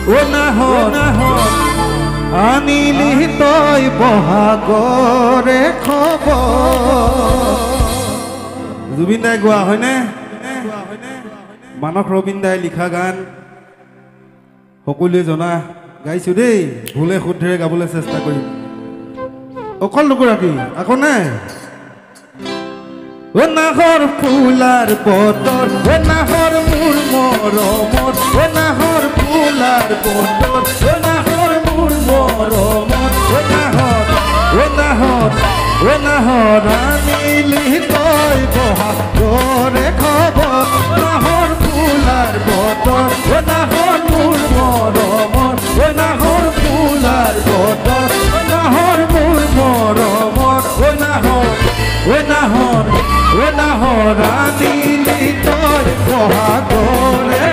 ও নাহৰ আনিলি তই বহাগৰে খবৰ জুবিন দাই গোৱা হয়নে মানস ৰবীন দাই লিখা গান সকলোৱে জনা গাইছো দেই ভুলে শুদ্ধেৰে গাবলৈ চেষ্টা কৰিম অকল দুগৰাকী আকৌ নাই ও নাহৰ ফুলাৰ বতৰ ও নাহৰ মোৰ মৰমত ও নাহৰ ফুলাৰ বতৰ ও নাহৰ মোৰ মৰমত ও নাহৰ আনিলি তই বহাগৰে খবৰ নাহৰ ফুলাৰ বতৰ ও নাহৰ মোৰ মৰমত ও নাহৰ ফুলাৰ বতৰ ও নাহৰ মোৰ মৰমত ও নাহৰ আনিলি তই বহাগৰে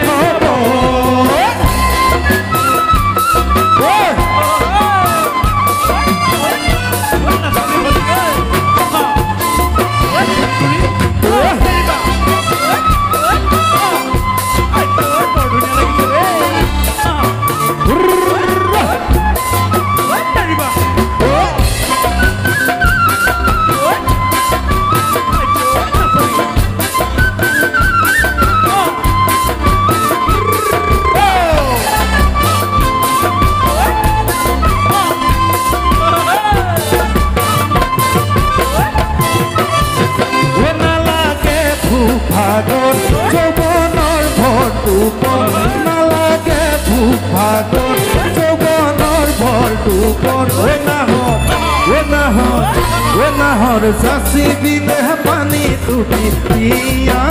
যাচি বিনে পানী তুটি পিয়া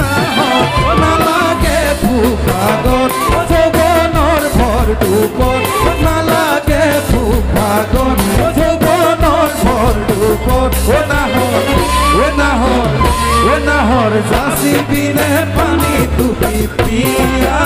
নালাগে ভূভাগত যৌৱনৰ ভৰডুবত নালাগে ভূভাগত যৌৱনৰ ভৰডুবত ও নাহৰ যাচি বিনে পানী তুটি পিয়া